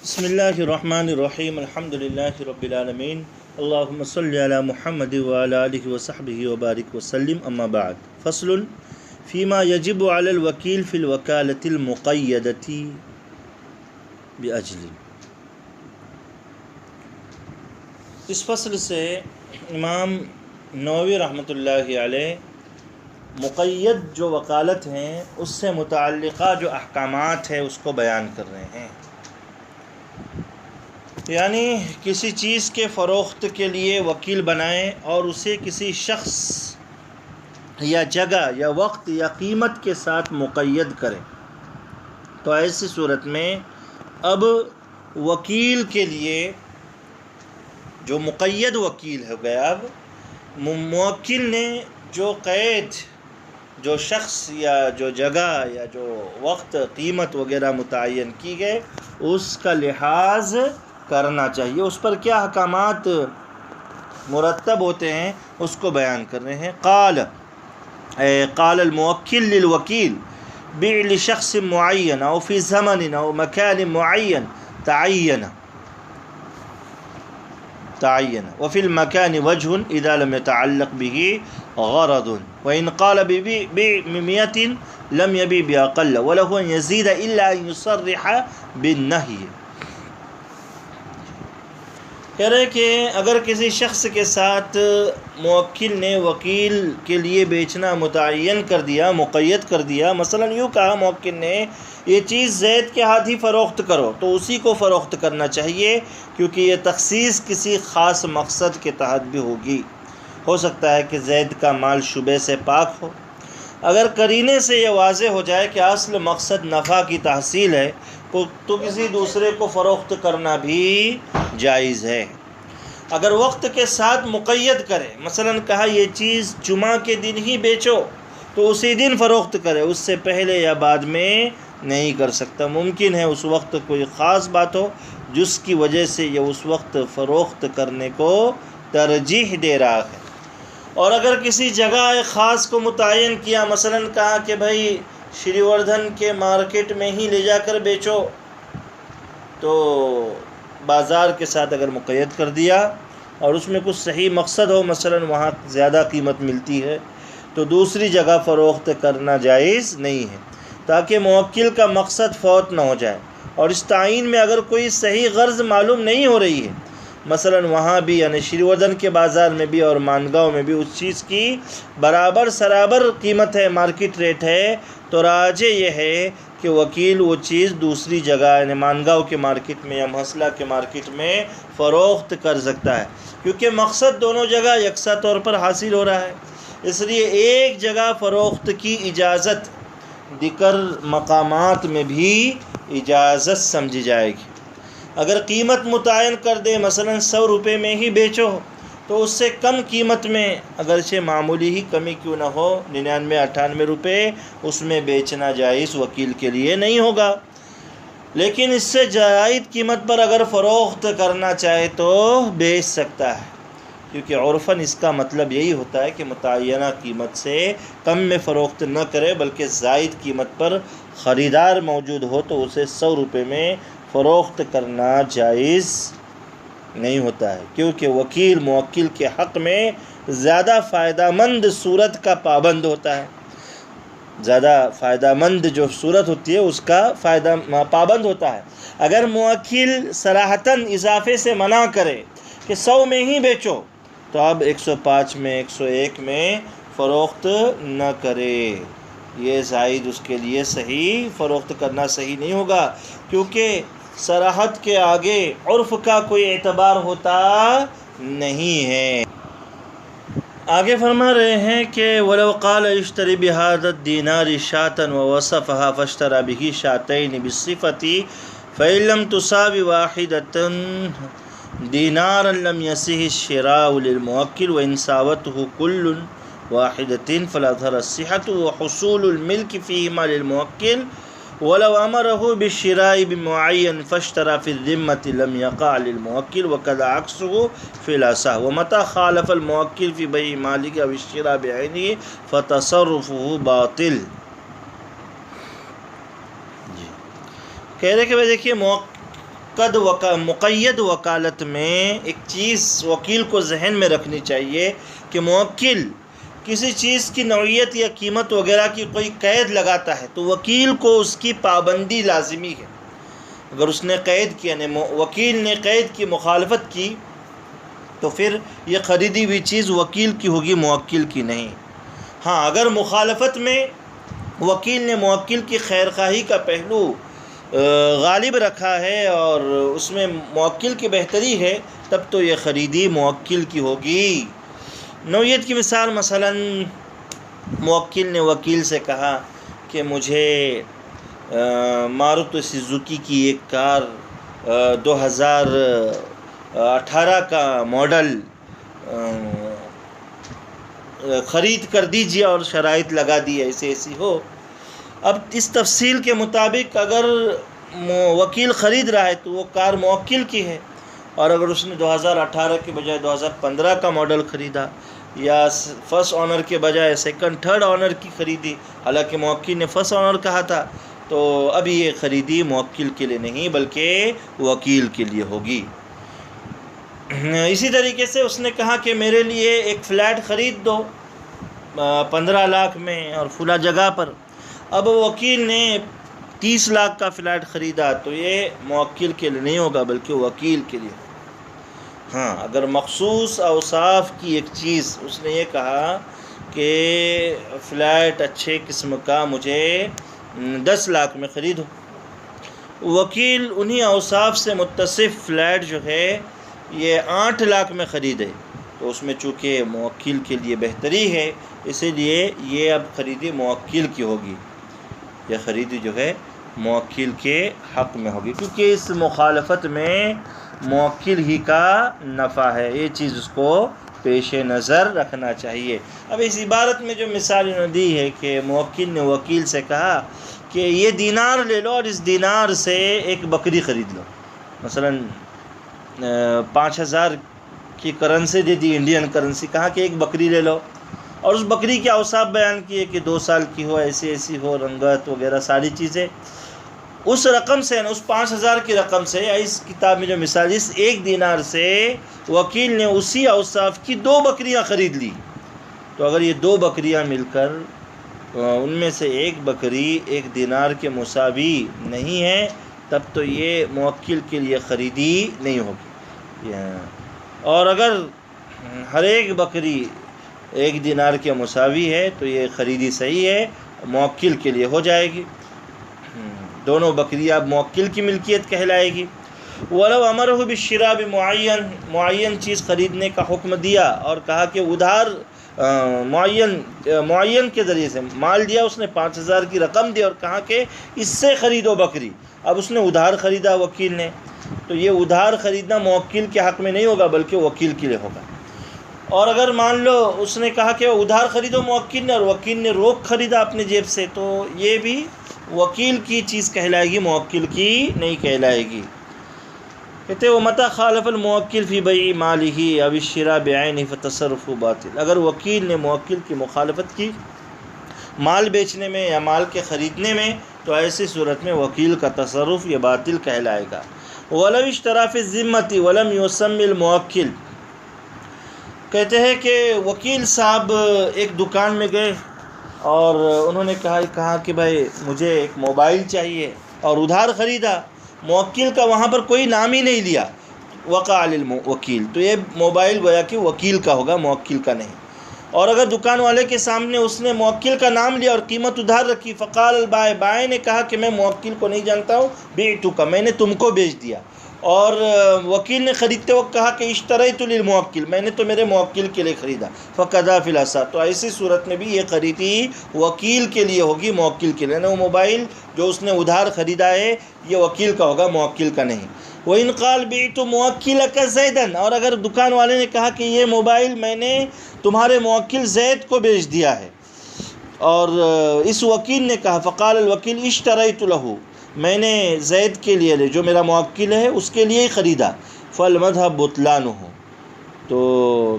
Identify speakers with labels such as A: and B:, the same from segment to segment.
A: بسم اللہ الرحمن الرحیم الحمد للہ رب العالمین اللہم صلی علی محمد وعلی آلہ وصحبہ وبارک وسلم اما بعد فصل فیما یجب علی الوکیل فی الوکالۃ المقیدۃ باجل۔ اس فصل سے امام نووی رحمۃ اللہ علیہ مقید جو وکالت ہیں اس سے متعلقہ جو احکامات ہیں اس کو بیان کر رہے ہیں۔ یعنی کسی چیز کے فروخت کے لیے وکیل بنائیں اور اسے کسی شخص یا جگہ یا وقت یا قیمت کے ساتھ مقید کریں، تو ایسی صورت میں اب وکیل کے لیے جو مقید وکیل ہو گیا، اب موکل نے جو قید جو شخص یا جو جگہ یا جو وقت قیمت وغیرہ متعین کی گئے اس کا لحاظ کرنا چاہیے، اس پر کیا احکامات مرتب ہوتے ہیں اس کو بیان کر رہے ہیں۔ قال الموکل للوکیل بیع لشخص معین او فی زمن او مکان معین تعین وفی المکان وجہ اذا لم يتعلق به غرض وإن قال ببيع ب100 لم يبيع بأقل وله أن يزيد إلا أن يصرح بالنهي۔ کہہ رہے کہ اگر کسی شخص کے ساتھ موکل نے وکیل کے لیے بیچنا متعین کر دیا، مقید کر دیا، مثلا یوں کہا موکل نے یہ چیز زید کے ہاتھ ہی فروخت کرو، تو اسی کو فروخت کرنا چاہیے، کیونکہ یہ تخصیص کسی خاص مقصد کے تحت بھی ہوگی۔ ہو سکتا ہے کہ زید کا مال شبہ سے پاک ہو۔ اگر قرینے سے یہ واضح ہو جائے کہ اصل مقصد نفع کی تحصیل ہے تو کسی دوسرے کو فروخت کرنا بھی جائز ہے۔ اگر وقت کے ساتھ مقید کرے، مثلا کہا یہ چیز جمعہ کے دن ہی بیچو، تو اسی دن فروخت کرے، اس سے پہلے یا بعد میں نہیں کر سکتا۔ ممکن ہے اس وقت کوئی خاص بات ہو جس کی وجہ سے یہ اس وقت فروخت کرنے کو ترجیح دے رہا ہے۔ اور اگر کسی جگہ خاص کو متعین کیا، مثلا کہا کہ بھائی شری وردھن کے مارکیٹ میں ہی لے جا کر بیچو، تو بازار کے ساتھ اگر مقید کر دیا اور اس میں کچھ صحیح مقصد ہو، مثلا وہاں زیادہ قیمت ملتی ہے، تو دوسری جگہ فروخت کرنا جائز نہیں ہے، تاکہ موکل کا مقصد فوت نہ ہو جائے۔ اور اس تعین میں اگر کوئی صحیح غرض معلوم نہیں ہو رہی ہے، مثلا وہاں بھی یعنی شری وردھن کے بازار میں بھی اور مانگاؤں میں بھی اس چیز کی برابر سرابر قیمت ہے، مارکیٹ ریٹ ہے، تو راجح یہ ہے کہ وکیل وہ چیز دوسری جگہ یعنی مانگاؤں کے مارکیٹ میں یا محصلہ کے مارکیٹ میں فروخت کر سکتا ہے، کیونکہ مقصد دونوں جگہ یکساں طور پر حاصل ہو رہا ہے۔ اس لیے ایک جگہ فروخت کی اجازت دیگر مقامات میں بھی اجازت سمجھی جائے گی۔ اگر قیمت متعین کر دے، مثلا 100 روپے میں ہی بیچو، تو اس سے کم قیمت میں اگرچہ معمولی ہی کمی کیوں نہ ہو، 99-98 روپے، اس میں بیچنا جائز وکیل کے لیے نہیں ہوگا۔ لیکن اس سے زائد قیمت پر اگر فروخت کرنا چاہے تو بیچ سکتا ہے، کیونکہ عرفاً اس کا مطلب یہی ہوتا ہے کہ متعینہ قیمت سے کم میں فروخت نہ کرے، بلکہ زائد قیمت پر خریدار موجود ہو تو اسے 100 روپے میں فروخت کرنا جائز نہیں ہوتا ہے، کیونکہ وکیل موکل کے حق میں زیادہ فائدہ مند صورت کا پابند ہوتا ہے، زیادہ فائدہ مند جو صورت ہوتی ہے اس کا پابند ہوتا ہے۔ اگر موکل صراحتاً اضافے سے منع کرے کہ 100 میں ہی بیچو، تو اب 105 میں 101 میں فروخت نہ کرے، یہ زائد اس کے لیے صحیح فروخت کرنا صحیح نہیں ہوگا، کیونکہ صراحت کے آگے عرف کا کوئی اعتبار ہوتا نہیں ہے۔ آگے فرما رہے ہیں کہ وَلَوْ قَالَ اشْتَرِ بِهَذَا الدِّينَارِ شَاةً وَوَصَفَهَا فَاشْتَرَى بِهِ شَاتَيْنِ بِالصِّفَةِ فَإِن لَمْ تُصَابِ وَاحِدَةً دِينَارًا لَمْ يَصِحِّ الشِّرَاءُ لِلْمُوَكِّلِ وَإِن سَاوَتْهُ كُلُّ وَاحِدَةٍ فَلَظَهَرَ الصِّحَّةُ وَحُصُولُ الْمِلْكِ فِيهِمَا لِلْمُوَكِّلِ وَلَوْ أَمَرَهُ بِالشِّرَاءِ بِمُعَيَّنٍ فَاشْتَرَى فِي الذِّمَّةِ لَمْ يَقَعْ لِلْمُوَكِّلِ وَكَذَا عَكْسُهُ فِي الْأَصَحِّ وَمَتَى خَالَفَ الْمُوَكِّلُ فِي بَيْعِ مَالِهِ أَوِ الشِّرَاءِ بِعَيْنِهِ فَتَصَرُّفُهُ بَاطِلٌ۔ کہہ رہے کہ دیکھیے مقید وکالت میں ایک چیز وکیل کو ذہن میں رکھنی چاہیے کہ موکل کسی چیز کی نوعیت یا قیمت وغیرہ کی کوئی قید لگاتا ہے تو وکیل کو اس کی پابندی لازمی ہے۔ اگر اس نے قید کیا، یعنی وکیل نے قید کی مخالفت کی، تو پھر یہ خریدی ہوئی چیز وکیل کی ہوگی، موکل کی نہیں۔ ہاں، اگر مخالفت میں وکیل نے موکل کی خیرخواہی کا پہلو غالب رکھا ہے اور اس میں موکل کی بہتری ہے، تب تو یہ خریدی موکل کی ہوگی۔ نوعیت کی مثال، موکل نے وکیل سے کہا کہ مجھے ماروتی سوزوکی کی ایک کار 2018 کا ماڈل خرید کر دیجیے اور شرائط لگا دی ایسی ہو۔ اب اس تفصیل کے مطابق اگر وکیل خرید رہا ہے تو وہ کار موکل کی ہے، اور اگر اس نے 2018 کے بجائے 2015 کا ماڈل خریدا یا فرسٹ آنر کے بجائے سیکنڈ تھرڈ آنر کی خریدی، حالانکہ موکل نے فرسٹ آنر کہا تھا، تو اب یہ خریدی موکل کے لیے نہیں بلکہ وکیل کے لیے ہوگی۔ اسی طریقے سے اس نے کہا کہ میرے لیے ایک فلیٹ خرید دو 15 لاکھ میں اور فلاں جگہ پر۔ اب وکیل نے 30 لاکھ کا فلیٹ خریدا تو یہ موکل کے لیے نہیں ہوگا بلکہ وکیل کے لیے۔ ہاں، اگر مخصوص اوصاف کی ایک چیز اس نے یہ کہا کہ فلیٹ اچھے قسم کا مجھے 10 لاکھ میں خریدو، وکیل انہی اوصاف سے متصف فلیٹ جو ہے یہ 8 لاکھ میں خریدے، تو اس میں چونکہ موکل کے لیے بہتری ہے، اسی لیے یہ اب خریدی موکل کی ہوگی، یہ خریدی جو ہے موکل کے حق میں ہوگی، کیونکہ اس مخالفت میں موکل ہی کا نفع ہے۔ یہ چیز اس کو پیش نظر رکھنا چاہیے۔ اب اس عبارت میں جو مثال انہوں نے دی ہے کہ موکل نے وکیل سے کہا کہ یہ دینار لے لو اور اس دینار سے ایک بکری خرید لو، مثلا 5000 کی کرنسی دے دی، انڈین کرنسی، کہا کہ ایک بکری لے لو، اور اس بکری کے اوصاف بیان کیے کہ 2 سال کی ہو، ایسی ہو، رنگت وغیرہ ساری چیزیں۔ اس رقم سے، اس 5000 کی رقم سے، یا اس کتاب میں جو مثال، اس ایک دینار سے وکیل نے اسی اوصاف کی 2 بکریاں خرید لی، تو اگر یہ 2 بکریاں مل کر ان میں سے ایک بکری 1 دینار کے مساوی نہیں ہے، تب تو یہ موکل کے لیے خریدی نہیں ہوگی۔ اور اگر ہر ایک بکری 1 دینار کے مساوی ہے تو یہ خریدی صحیح ہے، موکل کے لیے ہو جائے گی، دونوں بکریاں اب موکل کی ملکیت کہلائے گی۔ وَلَوْ أَمَرَهُ بِالشِّرَاءِ معین چیز خریدنے کا حکم دیا اور کہا کہ ادھار معین کے ذریعے سے مال دیا، اس نے 5000 کی رقم دی اور کہا کہ اس سے خریدو بکری، اب اس نے ادھار خریدا وکیل نے، تو یہ ادھار خریدنا موکل کے حق میں نہیں ہوگا بلکہ وکیل کے لیے ہوگا۔ اور اگر مان لو اس نے کہا کہ ادھار خریدو موکل نے، اور وکیل نے روک خریدا اپنی جیب سے، تو یہ بھی وکیل کی چیز کہلائے گی، موکل کی نہیں کہلائے گی۔ کہتے ہیں وَمَتَى خَالَفَ الْمُوَكِّلُ فِي بَيْعِ مَالِهِ أَوِ الشِّرَاءِ بِعَيْنِهِ فَتَصَرُّفُهُ بَاطِلٌ۔ اگر وکیل نے موکل کی مخالفت کی مال بیچنے میں یا مال کے خریدنے میں، تو ایسی صورت میں وکیل کا تصرف یہ باطل کہلائے گا۔ وَلَوْ اشْتَرَىٰ فِي الذِّمَّةِ وَلَمْ يُسَمِّ الْمُوَكِّلُ۔ کہتے ہیں کہ وکیل صاحب ایک دکان میں گئے اور انہوں نے کہا کہ بھائی مجھے ایک موبائل چاہیے، اور ادھار خریدا، موکل کا وہاں پر کوئی نام ہی نہیں لیا، وقع علی الوکیل، تو یہ موبائل گویا کہ وکیل کا ہوگا، موکل کا نہیں۔ اور اگر دکان والے کے سامنے اس نے موکل کا نام لیا اور قیمت ادھار رکھی، فقال البائع، بائع نے کہا کہ میں موکل کو نہیں جانتا ہوں، بعتک، میں نے تم کو بیچ دیا، اور وکیل نے خریدتے وقت کہا کہ اشتریت للموکل، میں نے تو میرے موکل کے لیے خریدا، فقضى فی الاصح، تو ایسی صورت میں بھی یہ خریدی وکیل کے لیے ہوگی، موکل کے لیے نہیں۔ وہ موبائل جو اس نے ادھار خریدا ہے یہ وکیل کا ہوگا، موکل کا نہیں۔ وَإِنْ قَالَ بِعْتُ مُوَكِّلَكَ زَيْدًا، اور اگر دکان والے نے کہا کہ یہ موبائل میں نے تمہارے موکل زید کو بیچ دیا ہے، اور اس وکیل نے کہا، فقال الوکیل اشتریت لہ، میں نے زید کے لیے لے، جو میرا موکل ہے اس کے لیے ہی خریدا، فالمذہب بطلانہ، تو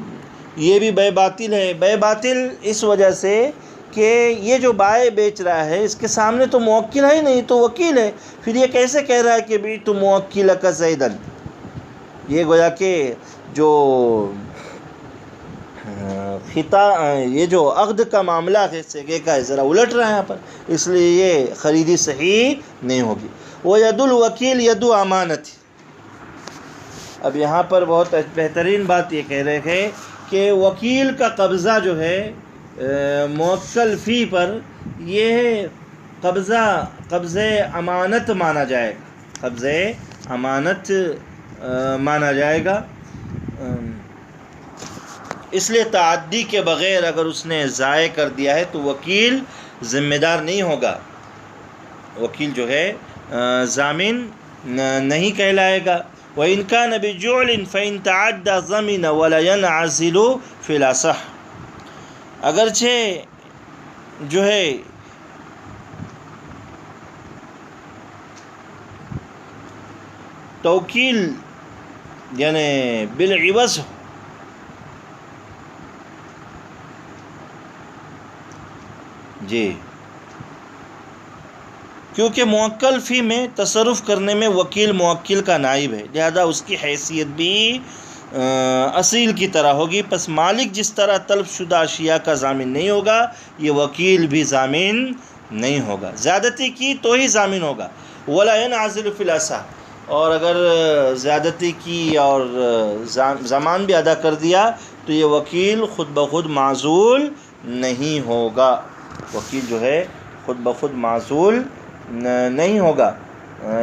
A: یہ بھی بے باطل ہے۔ بے باطل اس وجہ سے کہ یہ جو بائع بیچ رہا ہے اس کے سامنے تو موکل ہے ہی نہیں، تو وکیل ہے، پھر یہ کیسے کہہ رہا ہے کہ بھی تو موکلک زیدن؟ یہ گویا کہ جو یہ جو عقد کا معاملہ ہے سگے کا ذرا الٹ رہا ہے یہاں پر، اس لیے یہ خریدی صحیح نہیں ہوگی۔ وہ ید الوکیل ید امانت۔ اب یہاں پر بہت بہترین بات یہ کہہ رہے ہیں کہ وکیل کا قبضہ جو ہے موکل فی پر، یہ قبضہ امانت مانا جائے گا، قبضہ امانت مانا جائے گا۔ اس لیے تعدی کے بغیر اگر اس نے ضائع کر دیا ہے تو وکیل ذمہ دار نہیں ہوگا، وکیل جو ہے ضامن نہیں کہلائے گا۔ وَإِنْ كَانَ بِجُعْلٍ فَإِنْ تَعَدَّى ضَمِنَ وَلَا يَنْعَزِلُ فِي الْأَصَحِّ۔ اگرچہ جو ہے توکیل یعنی بالعوض جی، کیونکہ موکل فی میں تصرف کرنے میں وکیل موکل کا نائب ہے، لہذا اس کی حیثیت بھی اصیل کی طرح ہوگی، پس مالک جس طرح طلب شدہ اشیاء کا ضامن نہیں ہوگا، یہ وکیل بھی ضامن نہیں ہوگا۔ زیادتی کی تو ہی ضامن ہوگا۔ ولا ينعزل فی الاصح، اور اگر زیادتی کی اور ضمان بھی ادا کر دیا تو یہ وکیل خود بخود معزول نہیں ہوگا، وکیل جو ہے خود بخود معزول نہیں ہوگا،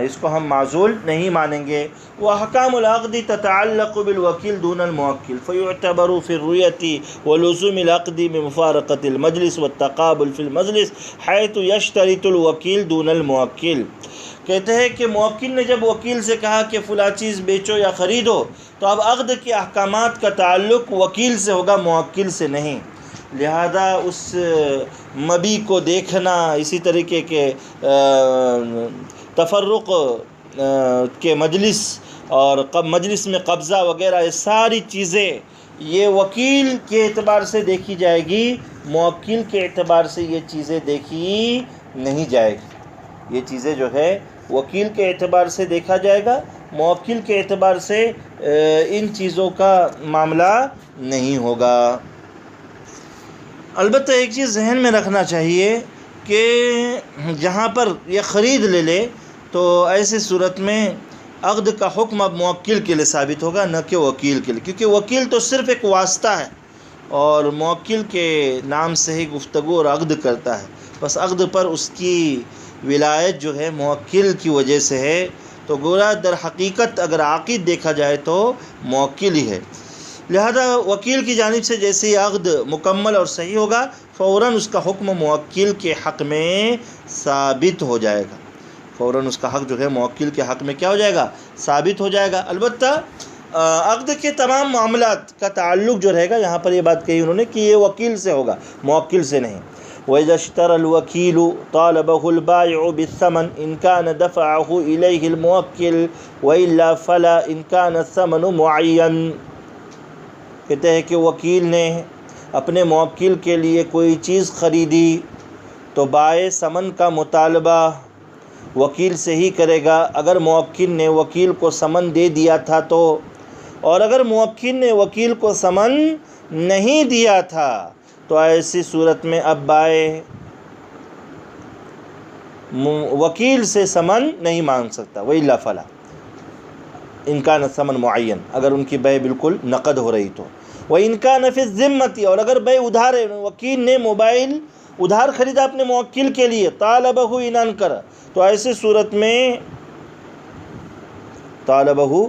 A: اس کو ہم معزول نہیں مانیں گے۔ وَأَحْكَامُ الْعَقْدِ تَتَعَلَّقُ بِالْوَكِيلِ دُونَ الْمُوَكِّلِ فَيُعْتَبَرُ فِي الرُّؤْيَةِ وَلُزُومِ الْعَقْدِ بِمُفَارَقَةِ الْمَجْلِسِ وَالتَّقَابُلِ فِي الْمَجْلِسِ حَيْثُ يَشْتَرِطُ الْوَكِيلُ دُونَ الْمُوَكِّلِ۔ کہتے ہیں کہ موکل نے جب وکیل سے کہا کہ فلاں چیز بیچو یا خریدو، تو اب عقد کے احکامات کا تعلق وکیل سے ہوگا، موکل سے نہیں، لہذا اس مبی کو دیکھنا، اسی طریقے کے تفرق کے مجلس اور مجلس میں قبضہ وغیرہ، یہ ساری چیزیں یہ وکیل کے اعتبار سے دیکھی جائے گی، موکل کے اعتبار سے یہ چیزیں دیکھی نہیں جائے گی۔ یہ چیزیں جو ہے وکیل کے اعتبار سے دیکھا جائے گا، موکل کے اعتبار سے ان چیزوں کا معاملہ نہیں ہوگا۔ البتہ ایک چیز ذہن میں رکھنا چاہیے کہ جہاں پر یہ خرید لے لے تو ایسی صورت میں عقد کا حکم اب موکل کے لیے ثابت ہوگا، نہ کہ وکیل کے لیے، کیونکہ وکیل تو صرف ایک واسطہ ہے اور موکل کے نام سے ہی گفتگو اور عقد کرتا ہے، بس عقد پر اس کی ولایت جو ہے موکل کی وجہ سے ہے، تو گویا در حقیقت اگر عاقد دیکھا جائے تو موکل ہی ہے، لہذا وکیل کی جانب سے جیسے ہی عقد مکمل اور صحیح ہوگا فوراً اس کا حکم موکل کے حق میں ثابت ہو جائے گا، فوراً اس کا حق جو ہے موکل کے حق میں کیا ہو جائے گا؟ ثابت ہو جائے گا۔ البتہ عقد کے تمام معاملات کا تعلق جو رہے گا، یہاں پر یہ بات کہی انہوں نے کہ یہ وکیل سے ہوگا، موکل سے نہیں۔ وَإِذَا اشْتَرَى الْوَكِيلُ طَالَبَهُ الْبَائِعُ بِالثَّمَنِ إِنْ كَانَ دَفَعَهُ إِلَيْهِ الْمُوَكِّلُ وَإِلَّا فَلَا إِنْ كَانَ الثَّمَنُ مُعَيَّنًا۔ کہتے ہیں کہ وکیل نے اپنے موکل کے لیے کوئی چیز خریدی تو بائع ثمن کا مطالبہ وکیل سے ہی کرے گا، اگر موکل نے وکیل کو ثمن دے دیا تھا تو، اور اگر موکل نے وکیل کو ثمن نہیں دیا تھا تو ایسی صورت میں اب بائع وکیل سے ثمن نہیں مانگ سکتا۔ وَإِلَّا فَلَا إِنْ كَانَ الثَّمَنُ مُعَيَّنًا، اگر ان کی بیع بالکل نقد ہو رہی تو۔ وَإِنْ كَانَ فِي الذِّمَّةِ، اور اگر بیع ادھار ہے، وکیل نے موبائل ادھار خریدا اپنے موکل کے لیے، طالبہ ان انکر، تو ایسی صورت میں طالبہ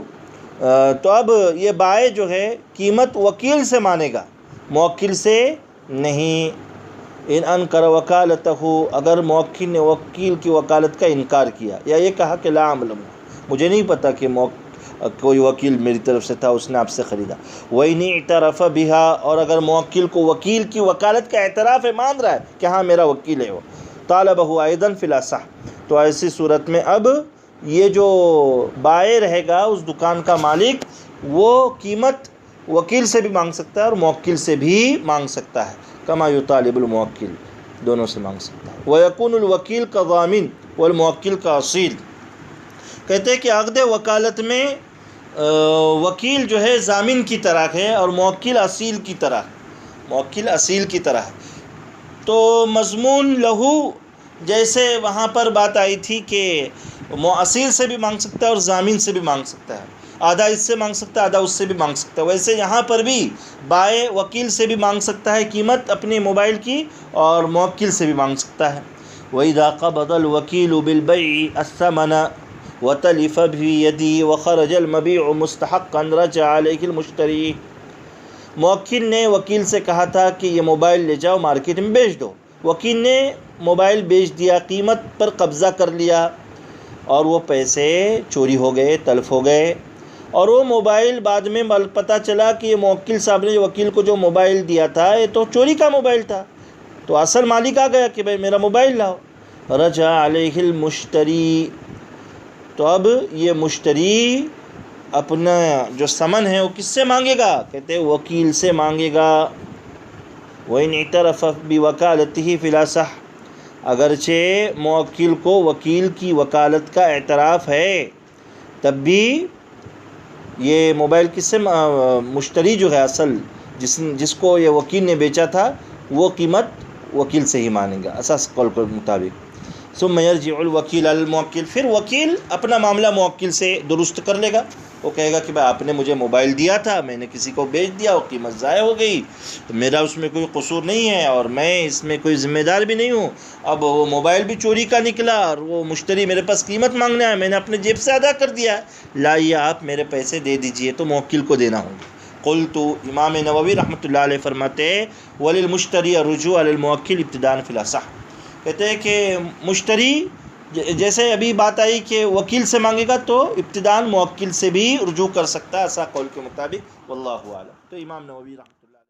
A: تو اب یہ بائع جو ہے قیمت وکیل سے مانے گا، موکل سے نہیں۔ ان انکر وکالتہ، اگر موکل نے وکیل کی وکالت کا انکار کیا یا یہ کہا کہ لا اعلم، مجھے نہیں پتہ کہ کوئی وکیل میری طرف سے تھا، اس نے آپ سے خریدا۔ وَإِنِ اعْتَرَفَ بِهَا، اور اگر موکل کو وکیل کی وکالت کا اعتراف ہے، مان رہا ہے کہ ہاں میرا وکیل ہے وہ، طالبہ ایضاً فی الاصح، تو ایسی صورت میں اب یہ جو بائع رہے گا اس دکان کا مالک، وہ قیمت وکیل سے بھی مانگ سکتا ہے اور موکل سے بھی مانگ سکتا ہے، کما یطالب الموکل، دونوں سے مانگ سکتا ہے۔ وَيَكُونُ الْوَكِيلُ كَضَامِنُ وَالْمُوَكِّلُ كَأَصِيلٌ، کہتے ہیں کہ عقد وکالت میں وکیل جو ہے ضامن کی طرح ہے اور موکل اصیل کی طرح، موکل اصیل کی طرح ہے۔ تو مضمون لہو جیسے وہاں پر بات آئی تھی کہ اصیل سے بھی مانگ سکتا ہے اور ضامن سے بھی مانگ سکتا ہے، آدھا اس سے مانگ سکتا ہے آدھا اس سے بھی مانگ سکتا ہے، ویسے یہاں پر بھی بائع وکیل سے بھی مانگ سکتا ہے قیمت اپنے موبائل کی اور موکل سے بھی مانگ سکتا ہے۔ وَإِذَا قَبَضَ الْوَكِيلُ بِالْبَيْعِ الثَّمَنَ وَتَلِفَ بِيَدِهِ وَخَرَجَ الْمَبِيعُ مُسْتَحَقًّا رَجَعَ عَلَيْهِ الْمُشْتَرِي، موکل نے وکیل سے کہا تھا کہ یہ موبائل لے جاؤ مارکیٹ میں بیچ دو، وکیل نے موبائل بیچ دیا، قیمت پر قبضہ کر لیا اور وہ پیسے چوری ہو گئے، تلف ہو گئے، اور وہ موبائل بعد میں پتہ چلا کہ یہ موکل صاحب نے وکیل کو جو موبائل دیا تھا یہ تو چوری کا موبائل تھا، تو اصل مالک آ گیا کہ بھائی میرا موبائل لاؤ۔ رجع علیہ المشتری، تو اب یہ مشتری اپنا جو ثمن ہے وہ کس سے مانگے گا؟ کہتے ہیں وکیل سے مانگے گا۔ وَإِنْ اعْتَرَفَ بِوَكَالَتِهِ فِي الْأَصَحِّ، اگرچہ موکل کو وکیل کی وکالت کا اعتراف ہے تب بھی یہ موبائل کس سے مشتری جو ہے اصل جس کو یہ وکیل نے بیچا تھا وہ قیمت وکیل سے ہی مانے گا اساس قول کے مطابق۔ ثم يرجع الوکیل الموکل، پھر وکیل اپنا معاملہ موکل سے درست کر لے گا، وہ کہے گا کہ بھائی آپ نے مجھے موبائل دیا تھا، میں نے کسی کو بیچ دیا، وہ قیمت ضائع ہو گئی، میرا اس میں کوئی قصور نہیں ہے اور میں اس میں کوئی ذمہ دار بھی نہیں ہوں، اب وہ موبائل بھی چوری کا نکلا اور وہ مشتری میرے پاس قیمت مانگنا ہے، میں نے اپنے جیب سے ادا کر دیا، لائیے آپ میرے پیسے دے دیجئے، تو موکل کو دینا ہوگا۔ قلت، امام نووی رحمۃ اللہ علیہ فرماتے وللمشتری الرجوع علی الموکل ابتداء فی الاصح، کہتے ہیں کہ مشتری جیسے ابھی بات آئی کہ وکیل سے مانگے گا تو ابتداء موکل سے بھی رجوع کر سکتا ہے ایسا قول کے مطابق، واللہ اعلم۔ تو امام نووی رحمۃ